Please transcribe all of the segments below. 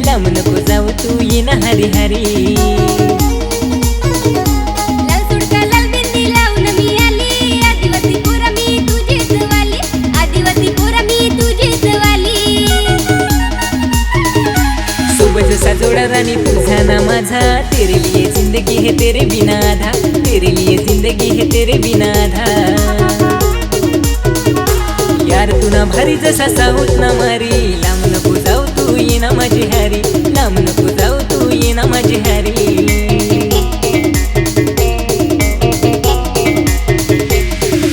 लांब नको जाऊ तू ये ना हरी हरी। लाल सुडका लाल बिंदी लावून मी आली, आदिवासी पोरा मी तुझीच वाली, आदिवासी पोरा मी तुझीच वाली। सोबत साजोडा राणी तुझा ना माझा, तेरे लिए जिंदगी है तेरे बिना आधा, तेरे लिए जिंदगी है तेरे बिना आधा। यार तुना भारी जसा साऊत ना मारी, लांब नको जाऊ तू ये ना माझी हरी, लांब नको जाऊ तू ये ना माझी हरी।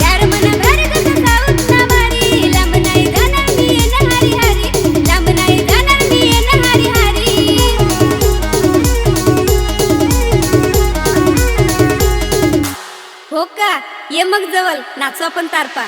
यार मना भारी जसा साऊत ना मारी, लांब नाही जाणार मी ये ना हरी हरी, लांब नाही जाणार मी ये ना हरी हरी। हो का, ये मग जवळ नाचू आपण तारपा।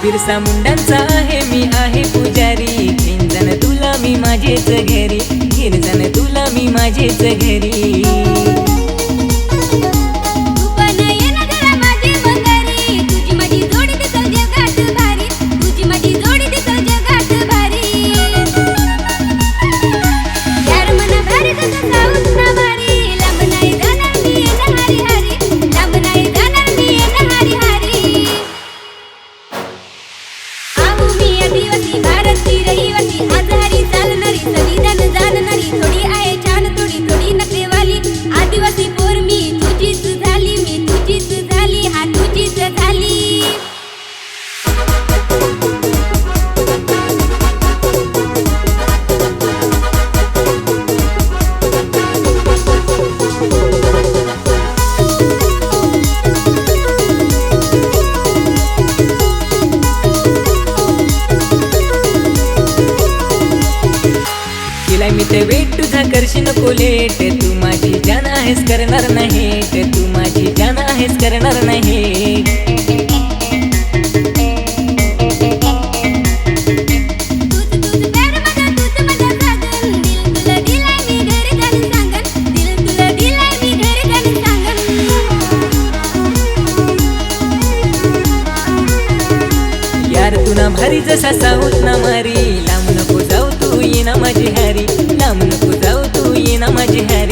बिरसा मुंडांचा आहे मी आहे पुजारी, घेन जाण तुला मी माझेच घरी, घेन जाण तुला मी माझेच घरी। तू पण ये ना जरा माझी बंगारी, तुझी माझी जोडी दिसल जगात भारी, तुझी माझी जोडी दिसल जगात भारी। यार मना भारी जसा साऊत ना मारी, लांब नाही जाणार मी ये ना हरी हरी, लांब नाही जाणार मी ये ना हरी हरी। आहो मी आदिवासी भारतची रहिवासी, आजहारी चालणारी संविधान जाणणारी, थोडी आहे छान थोडी थोडी नखरेवाली, आदिवासी पोर मी तुझीच झाली, मी तुझीच झाली, हा तुझीच झाली। केलाय मी ते वेट तुझा करशी नको लेट, तू माझी जान आहेस करणार नाही, तू माझी जान आहेस करणार नाही। तूच प्यार माझा तूच माझा साजन, दिल तुला दिलाय मी घरी जाऊन सांगन, दिल तुला दिलाय मी घरी जाऊन सांगन। यार तुना भारी जसा साऊत ना मारी, लांब नको जाऊ तू ये ना माझी हरी, लांब नको जाऊ तू ये ना माझी हरी।